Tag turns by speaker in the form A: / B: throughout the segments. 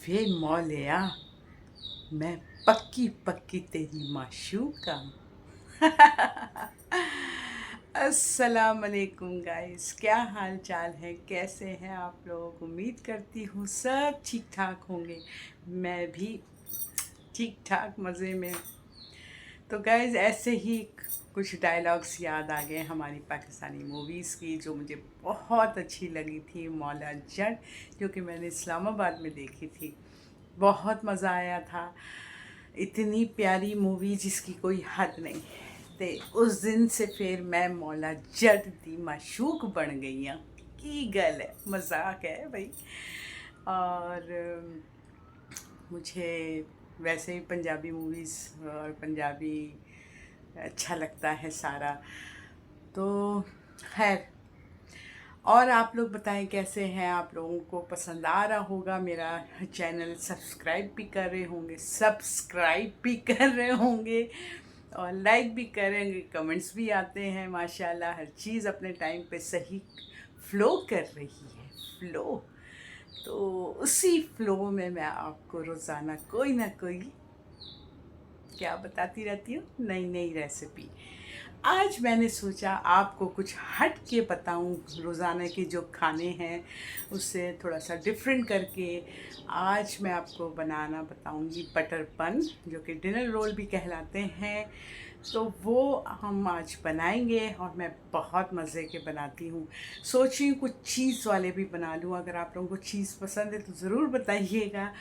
A: वे मौलिया, मैं पक्की पक्की तेरी माशूका। अस्सलाम वालेकुम गाइस, क्या हाल चाल है, कैसे हैं आप लोग। उम्मीद करती हूँ सब ठीक ठाक होंगे। मैं भी ठीक ठाक मज़े में। तो गाइस ऐसे ही कुछ डायलॉग्स याद आ गए हमारी पाकिस्तानी मूवीज़ की, जो मुझे बहुत अच्छी लगी थी। मौला जट, जो कि मैंने इस्लामाबाद में देखी थी, बहुत मज़ा आया था। इतनी प्यारी मूवी जिसकी कोई हद नहीं। तो उस दिन से फिर मैं मौला जट दी माशूक बन गई हाँ। की गल है, मजाक है भाई। और मुझे वैसे ही पंजाबी मूवीज़ और पंजाबी अच्छा लगता है सारा। तो खैर, और आप लोग बताएं कैसे हैं। आप लोगों को पसंद आ रहा होगा मेरा चैनल, सब्सक्राइब भी कर रहे होंगे और लाइक भी करेंगे, कमेंट्स भी आते हैं। माशाल्लाह हर चीज़ अपने टाइम पे सही फ्लो कर रही है। फ्लो, तो उसी फ्लो में मैं आपको रोज़ाना कोई ना कोई क्या बताती रहती हूँ, नई नई रेसिपी। आज मैंने सोचा आपको कुछ हट के बताऊँ, रोज़ाना के जो खाने हैं उससे थोड़ा सा डिफरेंट करके। आज मैं आपको बनाना बताऊँगी बटर पन, जो कि डिनर रोल भी कहलाते हैं। तो वो हम आज बनाएंगे और मैं बहुत मज़े के बनाती हूँ। सोच रही हूँ कुछ चीज़ वाले भी बना लूँ। अगर आप लोगों को चीज़ पसंद है तो ज़रूर बताइएगा।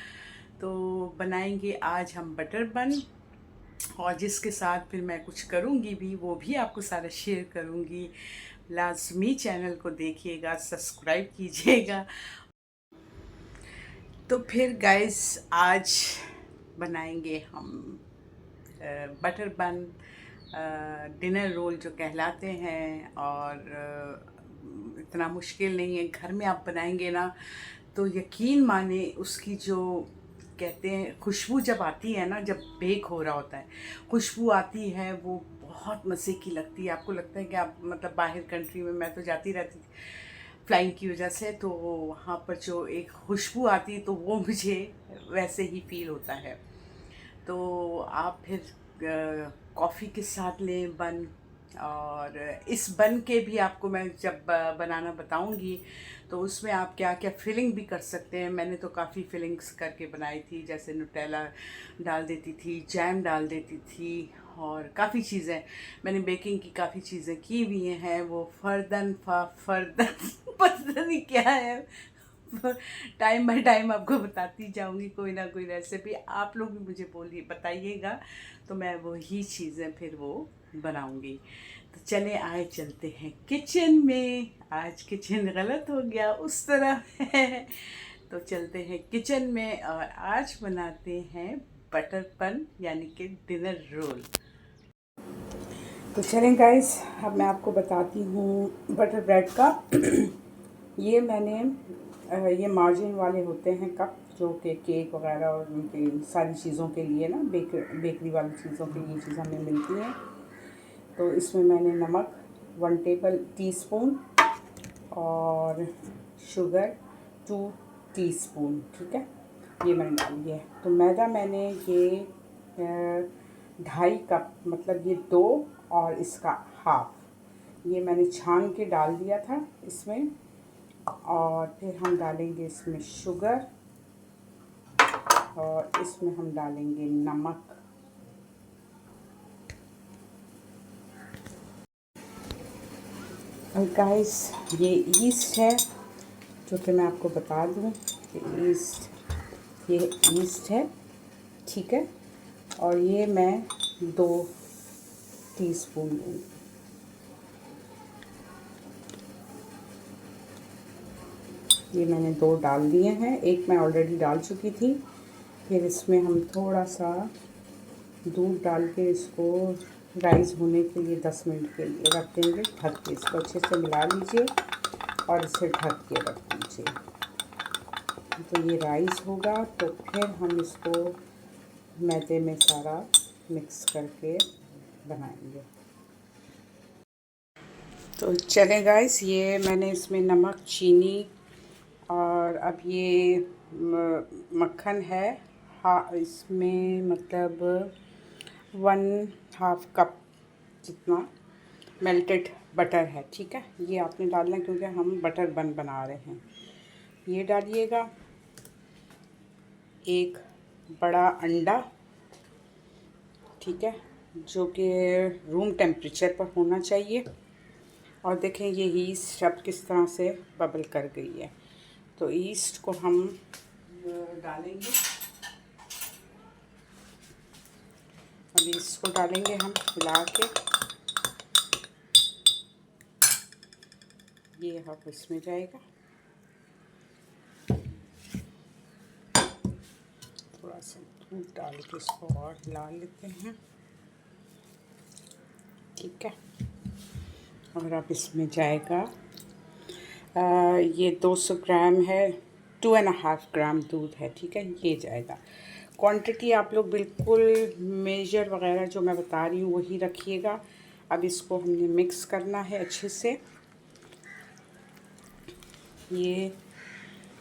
A: तो बनाएंगे आज हम बटर बन, और जिसके साथ फिर मैं कुछ करूँगी भी, वो भी आपको सारा शेयर करूँगी। लाजमी चैनल को देखिएगा, सब्सक्राइब कीजिएगा। तो फिर गाइस आज बनाएंगे हम बटर बन, डिनर रोल जो कहलाते हैं। और इतना मुश्किल नहीं है, घर में आप बनाएंगे ना तो यकीन माने उसकी जो कहते हैं खुशबू जब आती है ना, जब बेक हो रहा होता है, खुशबू आती है, वो बहुत मज़े की लगती है। आपको लगता है कि आप मतलब बाहर कंट्री में, मैं तो जाती रहती थी फ्लाइंग की वजह से, तो वहाँ पर जो एक खुशबू आती है तो वो मुझे वैसे ही फील होता है। तो आप फिर कॉफ़ी के साथ लें बन। और इस बन के भी आपको मैं जब बनाना बताऊंगी तो उसमें आप क्या क्या फिलिंग भी कर सकते हैं। मैंने तो काफ़ी फिलिंग्स करके बनाई थी, जैसे नुटेला डाल देती थी, जैम डाल देती थी, और काफ़ी चीज़ें मैंने बेकिंग की काफ़ी चीज़ें की हुई हैं। वो फर्दन पता नहीं क्या है। टाइम बाय टाइम आपको बताती जाऊंगी कोई ना कोई रेसिपी। आप लोग भी मुझे बोलिए, बताइएगा, तो मैं वही चीज़ें फिर वो बनाऊंगी। तो चले आए चलते हैं किचन में। आज किचन गलत हो गया, उस तरह है। तो चलते हैं किचन में और आज बनाते हैं बटर पन, यानी कि डिनर रोल। तो चलें गाइस, अब मैं आपको बताती हूँ बटर ब्रेड का। ये मैंने ये मार्जिन वाले होते हैं कप, जो कि केक वगैरह और उनकी सारी चीज़ों के लिए ना, बेकरी वाली चीज़ों के लिए चीज़ हमें मिलती हैं। तो इसमें मैंने नमक 1 टेबल टीस्पून और शुगर 2 टीस्पून, ठीक है, ये मैंने डाली है। तो मैदा मैंने ये 2.5 कप, मतलब ये 2 और इसका हाफ, ये मैंने छान के डाल दिया था इसमें। और फिर हम डालेंगे इसमें शुगर और इसमें हम डालेंगे नमक। और गाइस ये ईस्ट है, जो कि मैं आपको बता दूं कि ये ईस्ट है, ठीक है। और ये मैं 2 टीस्पून लूँगी। ये मैंने 2 डाल दिए हैं, एक मैं ऑलरेडी डाल चुकी थी। फिर इसमें हम थोड़ा सा दूध डाल के इसको राइस होने के लिए 10 मिनट के लिए रख देंगे ढक के। इसको अच्छे से मिला लीजिए और इसे ढक के रख दीजिए। तो ये राइस होगा, तो फिर हम इसको मैदे में सारा मिक्स करके बनाएंगे। तो चलें गाइस, ये मैंने इसमें नमक, चीनी और और अब ये मक्खन है, हाँ इसमें मतलब 1/2 कप जितना मेल्टेड बटर है, ठीक है। ये आपने डालना है क्योंकि हम बटर बन बना रहे हैं। ये डालिएगा। एक बड़ा अंडा, ठीक है, जो कि रूम टेम्परेचर पर होना चाहिए। और देखें ये ईस्ट अब किस तरह से बबल कर गई है। तो ईस्ट को हम डालेंगे, अब इसको डालेंगे हम मिला के। ये अब इसमें जाएगा। थोड़ा सा दूध डाल के इसको और हिला लेते हैं, ठीक है। और अब इसमें जाएगा ये 200 ग्राम है, 2.5 ग्राम दूध है, ठीक है। ये जाएगा। क्वांटिटी आप लोग बिल्कुल मेजर वगैरह जो मैं बता रही हूँ वही रखिएगा। अब इसको हमने मिक्स करना है अच्छे से। ये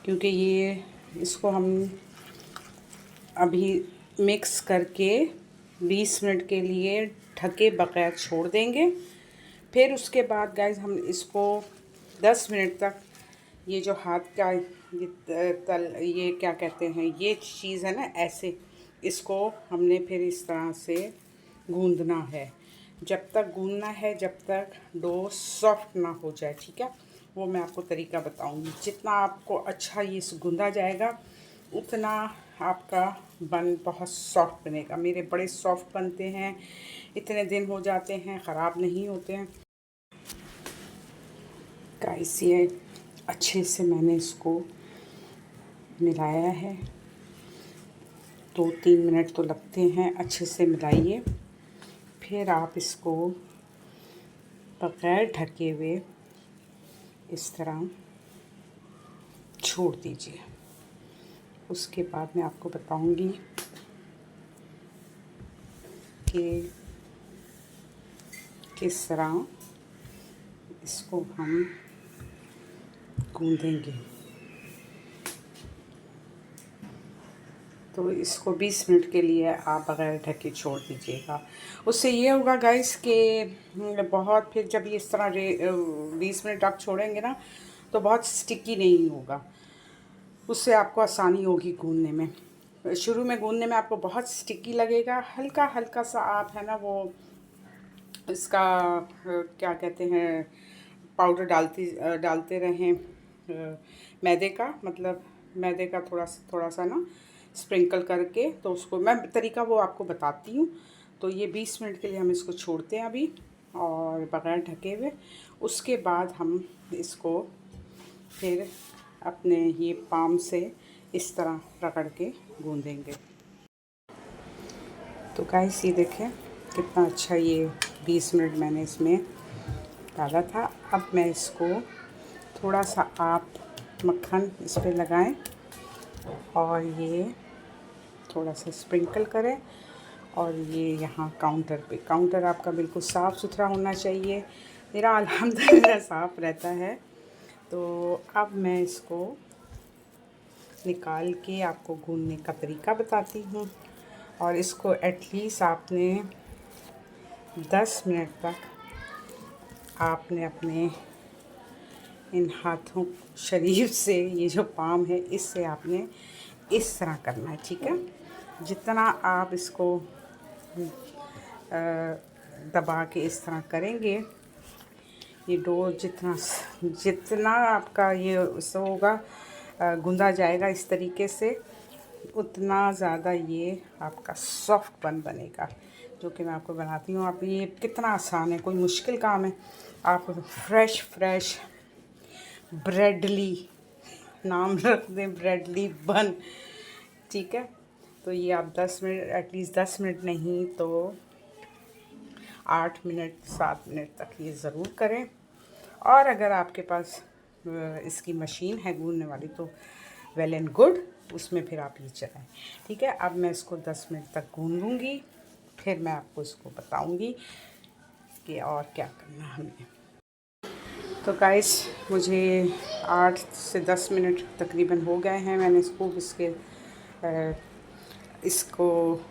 A: क्योंकि ये इसको हम अभी मिक्स करके 20 मिनट के लिए ढके बगैर छोड़ देंगे। फिर उसके बाद गाइस हम इसको 10 मिनट तक ये जो हाथ का ये क्या कहते हैं, ये चीज़ है ना, ऐसे इसको हमने फिर इस तरह से गूंदना है। जब तक गूंदना है जब तक डो सॉफ्ट ना हो जाए, ठीक है। वो मैं आपको तरीका बताऊंगी। जितना आपको अच्छा ये गूंदा जाएगा उतना आपका बन बहुत सॉफ्ट बनेगा। मेरे बड़े सॉफ्ट बनते हैं, इतने दिन हो जाते हैं, ख़राब नहीं होते हैं। गाइस ये अच्छे से मैंने इसको मिलाया है, 2-3 मिनट तो लगते हैं। अच्छे से मिलाइए। फिर आप इसको बग़ैर ढके हुए इस तरह छोड़ दीजिए। उसके बाद मैं आपको बताऊंगी कि किस तरह इसको हम गूंदेंगे। तो इसको 20 मिनट के लिए आप बग़ैर ढके छोड़ दीजिएगा। उससे ये होगा गाइस कि बहुत फिर जब ये इस तरह 20 मिनट आप छोड़ेंगे ना तो बहुत स्टिकी नहीं होगा। उससे आपको आसानी होगी गूंदने में। शुरू में गूंदने में आपको बहुत स्टिकी लगेगा। हल्का हल्का सा आप है ना वो इसका क्या कहते हैं पाउडर डालते रहें, मैदे का, मतलब मैदे का थोड़ा सा ना स्प्रिंकल करके। तो उसको मैं तरीका वो आपको बताती हूँ। तो ये 20 मिनट के लिए हम इसको छोड़ते हैं अभी और बग़ैर ढके हुए। उसके बाद हम इसको फिर अपने ये पाम से इस तरह रगड़ के गूंदेंगे। तो गाइस ये देखें कितना अच्छा ये 20 मिनट मैंने इसमें डाला था। अब मैं इसको थोड़ा सा आप मक्खन इस पर लगाएं और ये थोड़ा सा स्प्रिंकल करें। और ये यहाँ काउंटर आपका बिल्कुल साफ़ सुथरा होना चाहिए। मेरा अल्हम्दुलिल्लाह साफ़ रहता है। तो अब मैं इसको निकाल के आपको गूंदने का तरीका बताती हूँ। और इसको एटलीस्ट आपने 10 मिनट तक आपने अपने इन हाथों शरीफ से, ये जो पाम है इससे आपने इस तरह करना है, ठीक है। जितना आप इसको दबा के इस तरह करेंगे, ये डो जितना आपका ये उससे होगा गूंदा जाएगा इस तरीके से, उतना ज़्यादा ये आपका सॉफ्ट बनेगा, जो कि मैं आपको बनाती हूँ। आप ये कितना आसान है, कोई मुश्किल काम है। आप फ्रेश ब्रेडली नाम रख दें, ब्रेडली बन, ठीक है। तो ये आप 10 मिनट, एटलीस्ट 10 मिनट नहीं तो 8 मिनट 7 मिनट तक ये ज़रूर करें। और अगर आपके पास इसकी मशीन है गूंदने वाली तो वेल एंड गुड, उसमें फिर आप ये चलाएं, ठीक है। अब मैं इसको 10 मिनट तक गूंद लूँगी, फिर मैं आपको इसको बताऊँगी कि और क्या करना है हमें। तो गाइस मुझे 8 से 10 मिनट तकरीबन हो गए हैं। मैंने इसको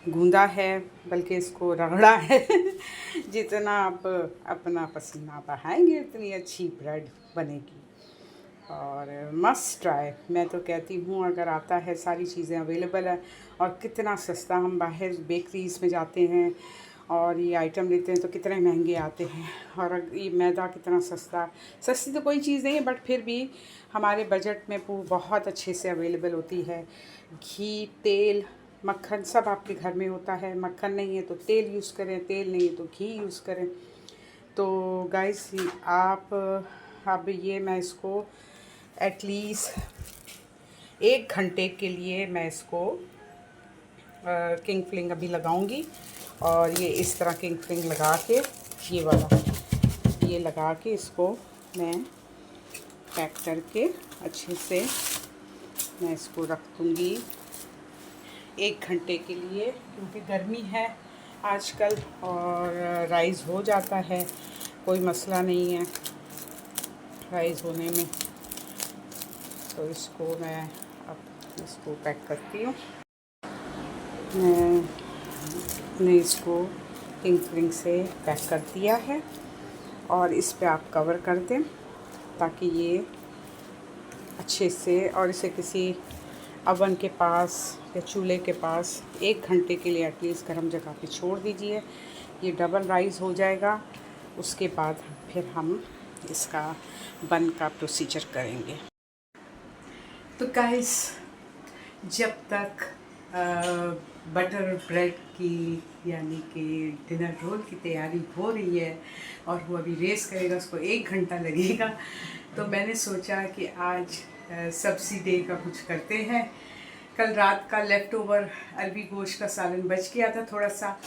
A: गूंदा है, बल्कि इसको रगड़ा है। जितना आप अपना पसीना बहाएंगे उतनी अच्छी ब्रेड बनेगी और मस्ट ट्राई। मैं तो कहती हूँ अगर आता है, सारी चीज़ें अवेलेबल है और कितना सस्ता। हम बाहर बेकरीज़ में जाते हैं और ये आइटम लेते हैं तो कितने महंगे आते हैं, और ये मैदा कितना सस्ती तो कोई चीज़ नहीं है, बट फिर भी हमारे बजट में बहुत अच्छे से अवेलेबल होती है। घी, तेल, मक्खन सब आपके घर में होता है। मक्खन नहीं है तो तेल यूज़ करें, तेल नहीं है तो घी यूज़ करें। तो गाइस आप अब ये मैं इसको एटलीस्ट 1 घंटे के लिए मैं इसको किंग फिलिंग अभी लगाऊंगी। और ये इस तरह किंग फिलिंग लगा के, ये वाला ये लगा के इसको मैं पैक करके अच्छे से मैं इसको रख दूँगी 1 घंटे के लिए, क्योंकि गर्मी है आजकल और राइस हो जाता है, कोई मसला नहीं है राइस होने में। तो इसको मैं अब इसको पैक करती हूँ। मैंने इसको किंग फिलिंग से पैक कर दिया है और इस पे आप कवर कर दें ताकि ये अच्छे से, और इसे किसी अवन के पास या चूल्हे के पास 1 घंटे के लिए एटलीस्ट गर्म जगह पे छोड़ दीजिए। ये डबल राइस हो जाएगा। उसके बाद फिर हम इसका बन का प्रोसीजर करेंगे। तो गाइस, जब तक बटर ब्रेड की यानी कि डिनर रोल की तैयारी हो रही है और वो अभी रेस करेगा, उसको 1 घंटा लगेगा, तो मैंने सोचा कि आज सब्जी डे का कुछ करते हैं। कल रात का लेफ़्ट ओवर अरबी गोश्त का सालन बच गया था थोड़ा सा,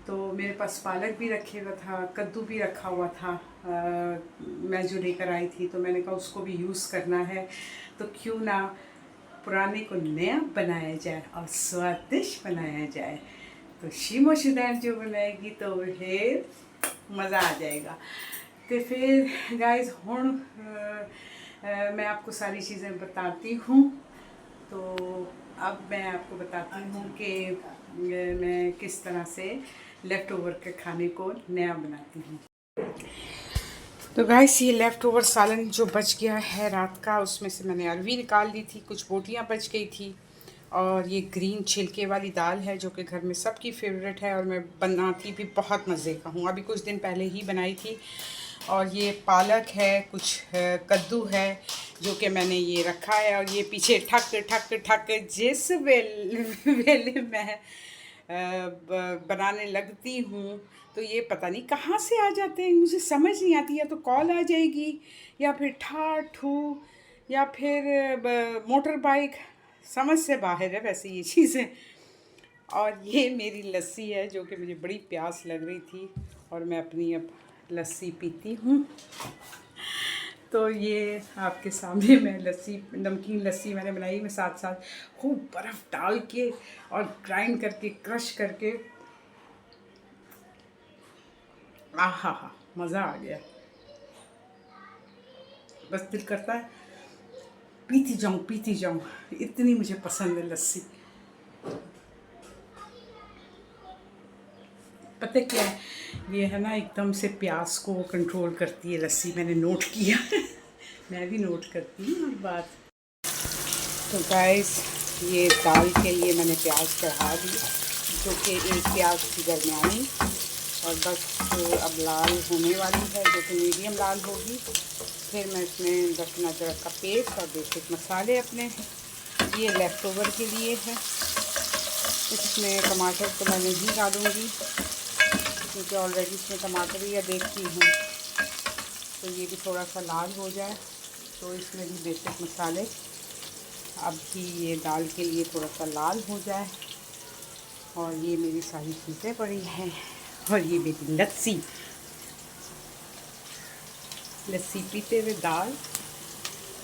A: तो मेरे पास पालक भी रखे हुआ था, कद्दू भी रखा हुआ था। मैं जो लेकर आई थी, तो मैंने कहा उसको भी यूज़ करना है, तो क्यों ना पुराने को नया बनाया जाए और स्वादिष्ट बनाया जाए। तो शीमो शुदैन जो बनाएगी तो फिर मज़ा आ जाएगा। तो फिर गाइस हुण मैं आपको सारी चीज़ें बताती हूँ। तो अब मैं आपको बताती हूँ कि मैं किस तरह से लेफ़्ट ओवर के खाने को नया बनाती हूँ। तो गाइस, ये लेफ़्ट ओवर सालन जो बच गया है रात का, उसमें से मैंने अरवी निकाल ली थी, कुछ बोटियाँ बच गई थी, और ये ग्रीन छिलके वाली दाल है जो कि घर में सबकी फेवरेट है और मैं बनाती भी बहुत मज़े का हूँ। अभी कुछ दिन पहले ही बनाई थी। और ये पालक है, कुछ कद्दू है जो कि मैंने ये रखा है, और ये पीछे ठक ठक ठक जिस वेले मैं बनाने लगती हूँ तो ये पता नहीं कहाँ से आ जाते हैं, मुझे समझ नहीं आती। या तो कॉल आ जाएगी या फिर ठा ठू या फिर मोटर बाइक, समझ से बाहर है वैसे ये चीज़ें। और ये मेरी लस्सी है जो कि मुझे बड़ी प्यास लग रही थी और मैं अपनी अब लस्सी पीती हूँ। तो ये आपके सामने मैं लस्सी, नमकीन लस्सी मैंने बनाई। मैं साथ साथ खूब बर्फ़ डाल के और ग्राइंड करके, क्रश करके, आहा हा, मज़ा आ गया। बस दिल करता है पीती जाऊँ, इतनी मुझे पसंद है लस्सी। पता क्या है, ये है ना, एकदम से प्यास को कंट्रोल करती है लस्सी, मैंने नोट किया। मैं भी नोट करती हूँ हर बात। तो गाइस, ये दाल के लिए मैंने प्याज चढ़ा दी, जो कि एक प्याज की दरमियानी, और बस अब लाल होने वाली है, जो कि मीडियम लाल होगी। फिर मैं इसमें लहसुन अदरक का पेस्ट और बेसिक मसाले अपने, ये लेफ़्ट ओवर के लिए है। इसमें टमाटर तो मैं नहीं डालूँगी क्योंकि ऑलरेडी इसमें टमाटर ही देखती हूँ। तो ये भी थोड़ा सा लाल हो जाए, तो इसमें भी बेसिक मसाले अब भी ये दाल के लिए थोड़ा सा लाल हो जाए। और ये मेरी सारी चीज़ें पड़ी हैं, और ये मेरी लस्सी पीते हुए दाल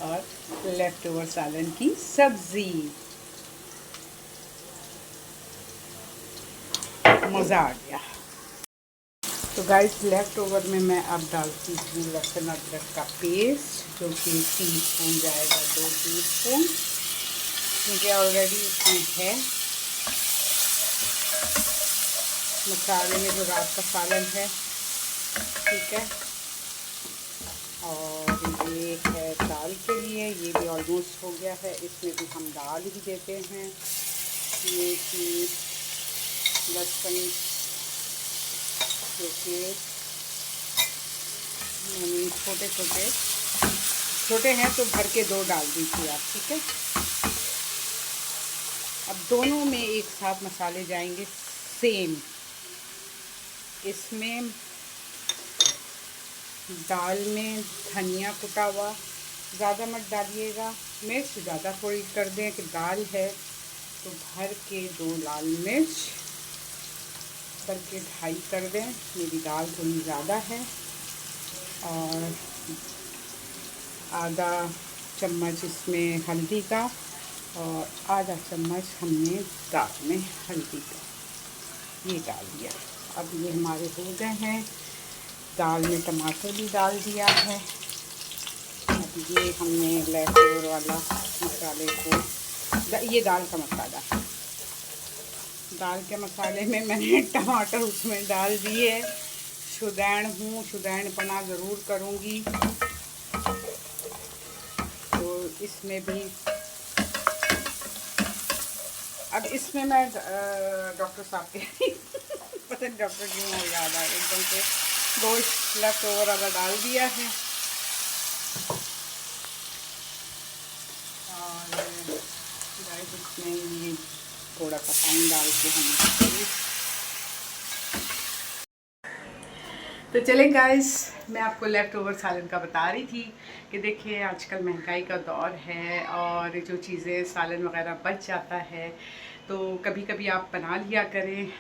A: और लेफ़्ट ओवर सालन की सब्ज़ी, मज़ा आ गया। तो गाइस लेफ़्ट ओवर में मैं अब डालती हूँ लहसुन अदरक का पेस्ट, जो कि 3 स्पून जाएगा, 2 टीस्पून, क्योंकि ऑलरेडी इसमें है मसाले में जो रात का सालन है, ठीक है। और ये है दाल के लिए, ये भी ऑलमोस्ट हो गया है, इसमें भी हम दाल ही देते हैं। ये कि लहसुन जो कि मैंने छोटे हैं तो भर के 2 डाल दीजिए आप, ठीक है। अब दोनों में एक साथ मसाले जाएंगे सेम। इसमें दाल में धनिया कुटा हुआ ज़्यादा मत डालिएगा, मिर्च ज़्यादा थोड़ी कर दें कि दाल है तो भर के 2 लाल मिर्च करके 2.5 कर दें। मेरी दाल थोड़ी ज़्यादा है। और आधा चम्मच इसमें हल्दी का और आधा चम्मच हमने दाल में हल्दी का ये डाल दिया। अब ये हमारे हो गए हैं। दाल में टमाटर भी डाल दिया है। अब ये हमने लेफ़्ट ओवर वाला मसाले को, ये दाल का मसाला है, दाल के मसाले में मैंने टमाटर उसमें डाल दिए। शुदैनपना ज़रूर करूँगी, तो इसमें भी अब इसमें मैं डॉक्टर साहब के पता नहीं डॉक्टर क्यों हो याद आया एकदम से, गोश्त लेफ़्ट ओवर अगर डाल दिया है। और गाइस इसमें ये थोड़ा सा पानी डाल के हम, तो चले गाइस, मैं आपको लेफ़्ट ओवर सालन का बता रही थी कि देखिए आजकल महंगाई का दौर है और जो चीज़ें सालन वगैरह बच जाता है तो कभी कभी आप बना लिया करें।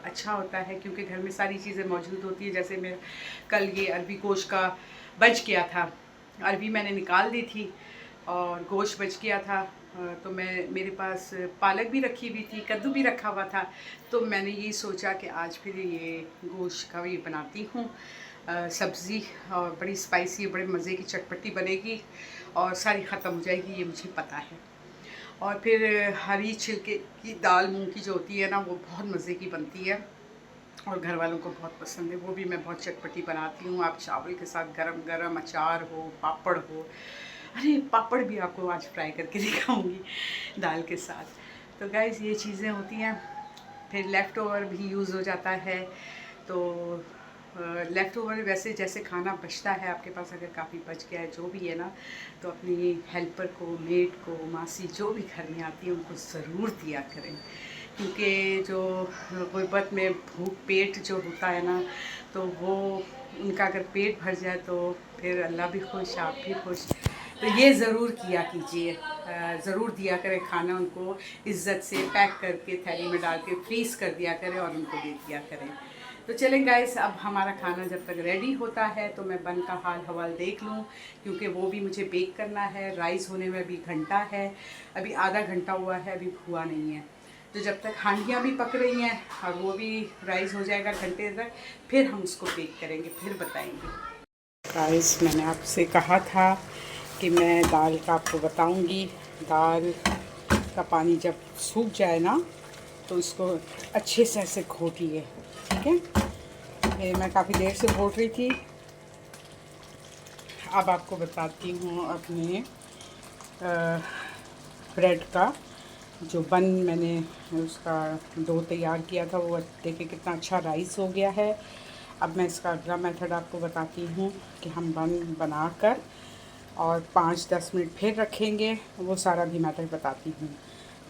A: अच्छा होता है क्योंकि घर में सारी चीज़ें मौजूद होती है। जैसे मैं कल ये अरबी गोश्त का बच गया था, अरबी मैंने निकाल दी थी और गोश्त बच गया था, तो मेरे पास पालक भी रखी हुई थी, कद्दू भी रखा हुआ था, तो मैंने ये सोचा कि आज फिर ये गोश्त का भी बनाती हूँ सब्ज़ी, और बड़ी स्पाइसी, बड़े मज़े की चटपटी बनेगी और सारी ख़त्म हो जाएगी, ये मुझे पता है। और फिर हरी छिलके की दाल मूंग की जो होती है ना, वो बहुत मज़े की बनती है और घर वालों को बहुत पसंद है। वो भी मैं बहुत चटपटी बनाती हूँ। आप चावल के साथ गरम गरम अचार हो, पापड़ हो, अरे पापड़ भी आपको आज फ्राई करके दिखाऊंगी दाल के साथ। तो गाइस ये चीज़ें होती हैं। फिर लेफ़्ट ओवर भी यूज़ हो जाता है। तो लेफ़्ट ओवर वैसे जैसे खाना बचता है आपके पास, अगर काफ़ी बच गया है जो भी है ना, तो अपनी हेल्पर को, मेड को, मासी जो भी घर में आती है उनको ज़रूर दिया करें, क्योंकि जो गुर्बत में भूख पेट जो होता है ना, तो वो उनका अगर पेट भर जाए तो फिर अल्लाह भी खुश, आप भी खुश। तो ये ज़रूर किया कीजिए, ज़रूर दिया करें खाना उनको, इज़्ज़त से पैक करके थैली में डाल के फ्रीज़ कर दिया करें और उनको दे दिया करें। तो चलें गाइस, अब हमारा खाना जब तक रेडी होता है तो मैं बन का हाल हवाल देख लूँ, क्योंकि वो भी मुझे बेक करना है। राइस होने में भी घंटा है, अभी आधा घंटा हुआ है, अभी हुआ नहीं है। तो जब तक हांडियाँ भी पक रही हैं और वो भी राइस हो जाएगा घंटे तक, फिर हम उसको बेक करेंगे, फिर बताएंगे। गाइस मैंने आपसे कहा था कि मैं दाल का आपको बताऊंगी। दाल का पानी जब सूख जाए ना, तो इसको अच्छे से ऐसे घोटिए, ठीक है। ये मैं काफ़ी देर से घोट रही थी। अब आपको बताती हूँ अपने ब्रेड का जो बन, मैंने उसका डो तैयार किया था, वो देखिए कितना अच्छा राइस हो गया है। अब मैं इसका अगला मेथड आपको बताती हूँ कि हम बन बनाकर और 5-10 मिनट फिर रखेंगे, वो सारा भी मेथड बताती हूँ।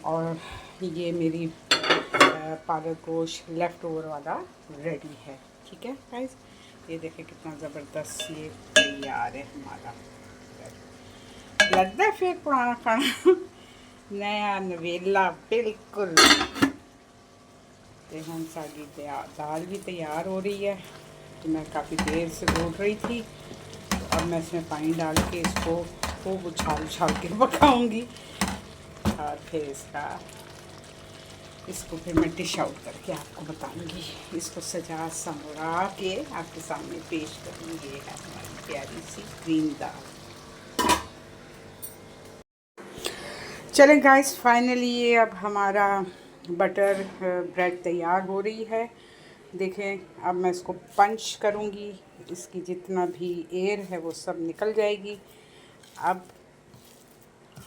A: और ये मेरी पालक गोश्त लेफ़्ट ओवर वाला रेडी है, ठीक है गाइस। ये देखिए कितना ज़बरदस्त ये तैयार है हमारा। लगता है फिर पुराना खाना नया नवेला बिल्कुल। तो हम सारी दाल भी तैयार हो रही है, तो मैं काफ़ी देर से घोट रही थी। तो अब मैं इसमें पानी डाल के इसको खूब उछाल के पकाऊंगी और फिर इसका इसको फिर मैं डिश आउट करके आपको बताऊंगी। इसको सजा संवरा के आपके सामने पेश करूँगी। ये है हमारी प्यारी सी ग्रीन दाल। चलें गाइस, फाइनली ये अब हमारा बटर ब्रेड तैयार हो रही है। देखें, अब मैं इसको पंच करूँगी, इसकी जितना भी एयर है वो सब निकल जाएगी। अब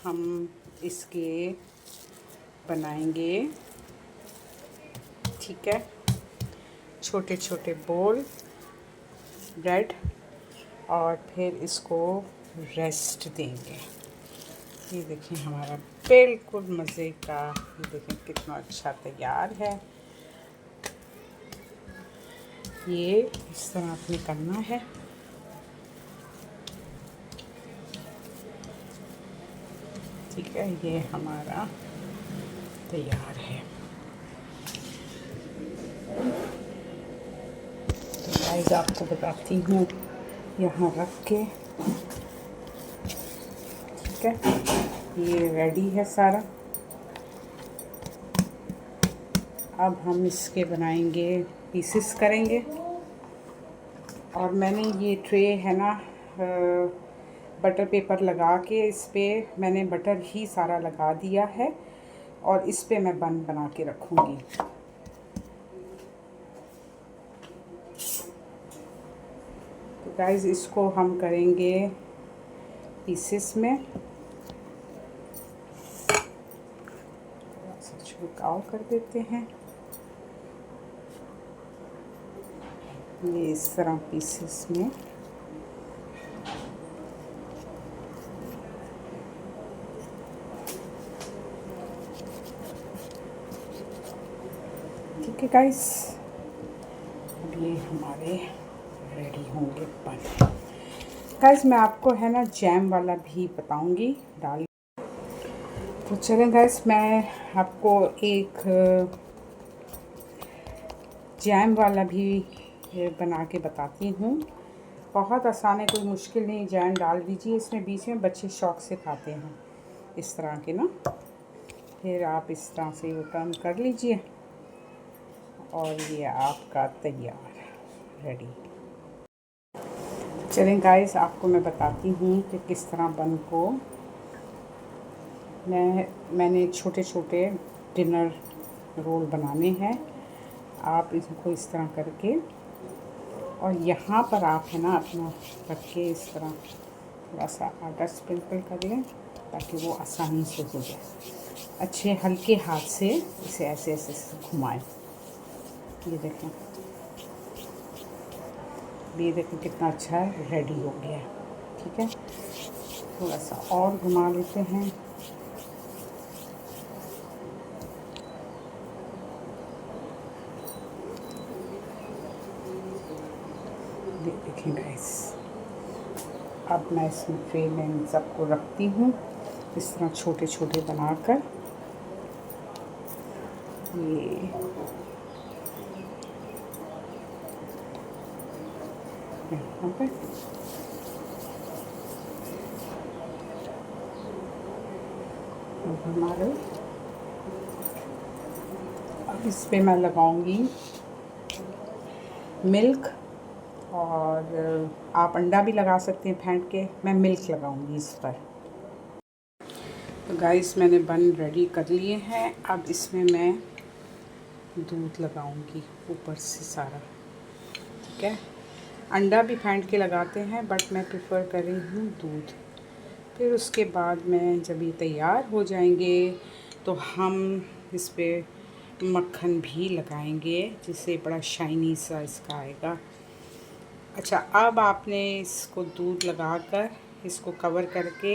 A: हम इसके बनाएंगे, ठीक है, छोटे छोटे बोल ब्रेड, और फिर इसको रेस्ट देंगे। ये देखें हमारा बिल्कुल मज़े का, ये देखें कितना अच्छा तैयार है। ये इस तरह आपने करना है। ठीक है, ये हमारा तैयार है। तो गाइस आपको बताती हूँ यहाँ रख के, ठीक है, ये रेडी है सारा। अब हम इसके बनाएंगे, पीसेस करेंगे। और मैंने ये ट्रे है ना, बटर पेपर लगा के इस पर मैंने बटर ही सारा लगा दिया है, और इस पे मैं बन बना के रखूँगी। तो गाइस इसको हम करेंगे पीसेस में, थोड़ा सा छिड़काव कर देते हैं। ये इस तरह पीसेस में, ठीक है गाइस। अब ये हमारे रेडी होंगे बन। गाइस मैं आपको है ना जैम वाला भी बताऊंगी डाल। तो चलें गाइस, मैं आपको एक जैम वाला भी बना के बताती हूँ। बहुत आसान है, कोई मुश्किल नहीं। जैम डाल दीजिए इसमें, बीच में बच्चे शौक़ से खाते हैं इस तरह के ना। फिर आप इस तरह से वो टर्न कर लीजिए, और ये आपका तैयार, रेडी। चलें गाइस, आपको मैं बताती हूँ कि किस तरह बन को मैंने छोटे छोटे डिनर रोल बनाने हैं। आप इसको इस तरह करके, और यहाँ पर आप है ना अपना रख के इस तरह थोड़ा सा आटा स्प्रिंकल कर लें, ताकि वो आसानी से हो जाए। अच्छे हल्के हाथ से इसे ऐसे ऐसे घुमाएं। ये देखें, ये देखें कितना अच्छा रेडी हो गया है। ठीक है, थोड़ा सा और घुमा लेते हैं। देखें गाइस, अब मैं इसमें ट्रे में इन सबको रखती हूँ इस तरह छोटे छोटे बनाकर। ये यहाँ पे हमारे, अब इस पे मैं लगाऊंगी मिल्क, और आप अंडा भी लगा सकते हैं फेंट के। मैं मिल्क लगाऊंगी इस पर। तो गाइस मैंने बन रेडी कर लिए हैं। अब इसमें मैं दूध लगाऊंगी ऊपर से सारा। ठीक है, अंडा भी फेंट के लगाते हैं, बट मैं प्रेफर कर रही हूँ दूध। फिर उसके बाद में जब ये तैयार हो जाएंगे तो हम इस पर मक्खन भी लगाएंगे, जिससे बड़ा शाइनी सा इसका आएगा। अच्छा, अब आपने इसको दूध लगाकर इसको कवर करके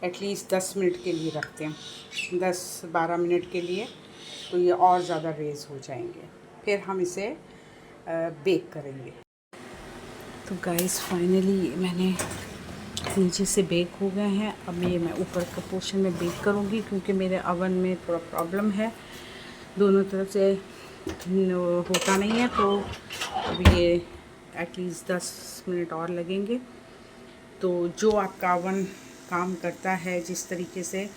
A: एटलीस्ट 10 मिनट के लिए रखते हैं, 10-12 मिनट के लिए, तो ये और ज़्यादा रेज़ हो जाएंगे। फिर हम इसे बेक करेंगे। तो गाइस फाइनली मैंने नीचे से बेक हो गए हैं। अब ये मैं ऊपर का पोर्शन में बेक करूँगी, क्योंकि मेरे अवन में थोड़ा प्रॉब्लम है, दोनों तरफ से होता नहीं है। तो अब ये एटलीस्ट 10 मिनट और लगेंगे। तो जो आपका अवन काम करता है जिस तरीके से,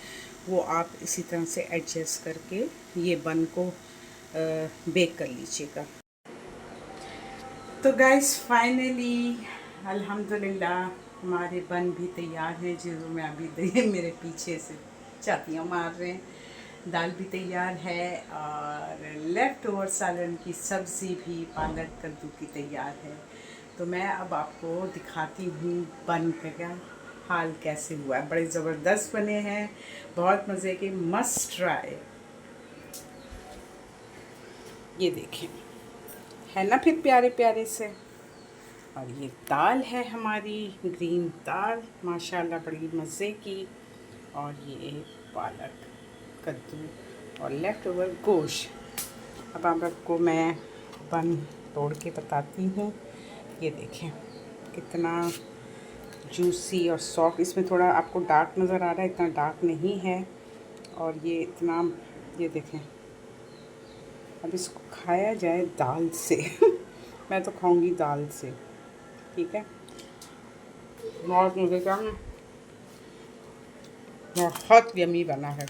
A: वो आप इसी तरह से एडजस्ट करके ये बन को बेक कर लीजिएगा। तो गाइस फाइनली अल्हम्दुलिल्लाह हमारे बन भी तैयार हैं, जो मैं अभी मेरे पीछे से चातियाँ मार रहे हैं। दाल भी तैयार है और लेफ़्ट ओवर सालन की सब्ज़ी भी पालक कद्दू की तैयार है। तो मैं अब आपको दिखाती हूँ बन का क्या हाल कैसे हुआ है। बड़े ज़बरदस्त बने हैं, बहुत मज़े के, मस्ट ट्राई। ये देखें, है ना फिर प्यारे प्यारे से। और ये दाल है हमारी ग्रीन दाल, माशाल्लाह बड़ी मज़े की। और ये पालक कद्दू और लेफ़्ट ओवर गोश्त। अब आपको मैं बन तोड़ के बताती हूँ। ये देखें कितना जूसी और सॉफ्ट। इसमें थोड़ा आपको डार्क नज़र आ रहा है, इतना डार्क नहीं है। और ये इतना, ये देखें। अब इसको खाया जाए दाल से मैं तो खाऊंगी दाल से, ठीक है। बहुत मज़े का, बहुत यमी बना है।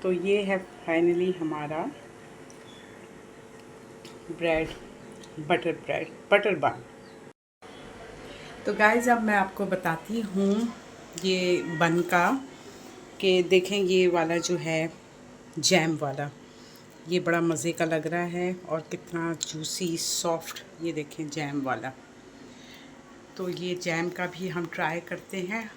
A: तो ये है फाइनली हमारा ब्रेड, बटर बन। तो गाइज़ अब मैं आपको बताती हूँ ये बन का, कि देखें ये वाला जो है जैम वाला, ये बड़ा मज़े का लग रहा है और कितना जूसी सॉफ्ट। ये देखें जैम वाला। तो ये जैम का भी हम ट्राई करते हैं।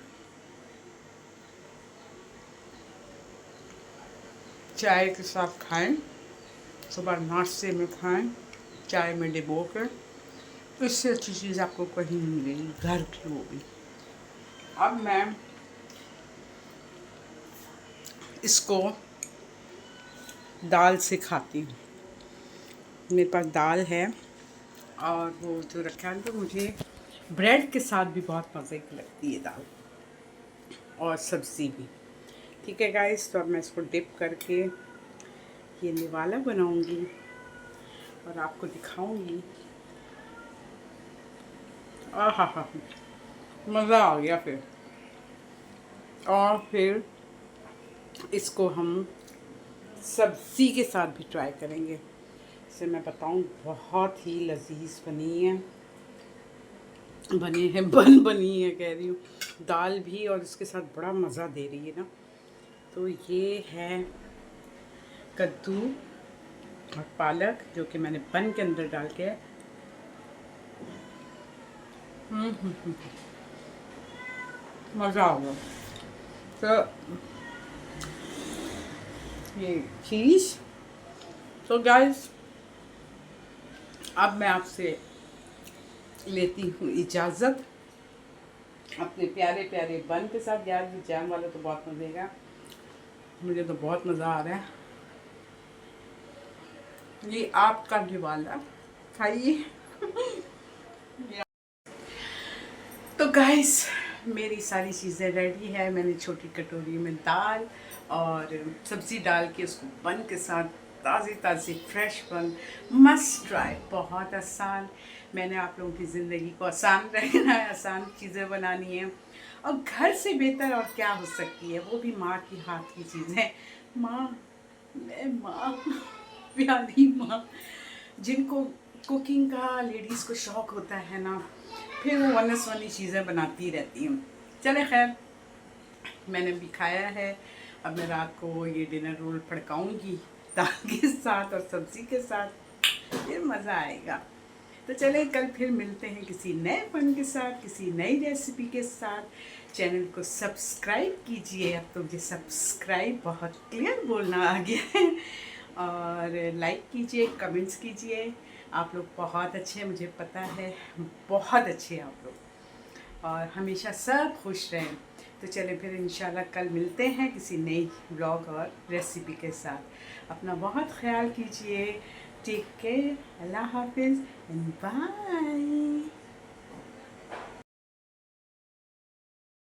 A: चाय के साथ खाएं, सुबह नाश्ते में खाएं, चाय में डिबो कर। इससे अच्छी चीज़ आपको कहीं नहीं मिलेगी, घर की वो भी। अब मैं इसको दाल से खाती हूँ। मेरे पास दाल है और वो जो रखा है, तो मुझे ब्रेड के साथ भी बहुत मज़े की लगती है दाल और सब्ज़ी भी। ठीक है गाइस, तो अब मैं इसको डिप करके ये निवाला बनाऊंगी और आपको दिखाऊंगी। आहा हा, मज़ा आ गया फिर। और फिर इसको हम सब्ज़ी के साथ भी ट्राई करेंगे। इसे मैं बताऊं, बहुत ही लजीज बनी है, बनी है कह रही हूँ। दाल भी और इसके साथ बड़ा मज़ा दे रही है ना। तो ये है कद्दू और पालक, जो कि मैंने बन के अंदर डाल के मज़ा आ गया। तो ये चीज़। तो गाइस अब मैं आपसे लेती हूँ इजाज़त अपने प्यारे प्यारे बन के साथ। यार ये जैम वाला तो बहुत मज़े का, मुझे तो बहुत मज़ा आ रहा है। ये आपका निवाला, खाइए। तो गाइस मेरी सारी चीज़ें रेडी है। मैंने छोटी कटोरी में दाल और सब्ज़ी डाल के उसको बन के साथ, ताज़ी ताज़ी फ्रेश बन, मस्ट ट्राई। बहुत आसान, मैंने आप लोगों की ज़िंदगी को आसान रखना है, आसान चीज़ें बनानी है। और घर से बेहतर और क्या हो सकती है, वो भी माँ की हाथ की चीज़ें। माँ प्यारी माँ, जिनको कुकिंग का लेडीज़ को शौक़ होता है ना, फिर वो वनस्वनी चीज़ें बनाती रहती हूँ। चले खैर, मैंने भी खाया है। अब मैं रात को ये डिनर रोल फड़काऊँगी दाल के साथ और सब्ज़ी के साथ, फिर मज़ा आएगा। तो चले कल फिर मिलते हैं किसी नए फन के साथ, किसी नई रेसिपी के साथ। चैनल को सब्सक्राइब कीजिए। अब तो मुझे सब्सक्राइब बहुत क्लियर बोलना आ गया है। और लाइक कीजिए, कमेंट्स कीजिए। आप लोग बहुत अच्छे हैं, मुझे पता है, बहुत अच्छे हैं आप लोग। और हमेशा सब खुश रहें। तो चलें फिर इंशाल्लाह कल मिलते हैं किसी नई व्लॉग और रेसिपी के साथ। अपना बहुत ख्याल कीजिए। टेक केयर, अल्लाह हाफिज़ एंड बाय।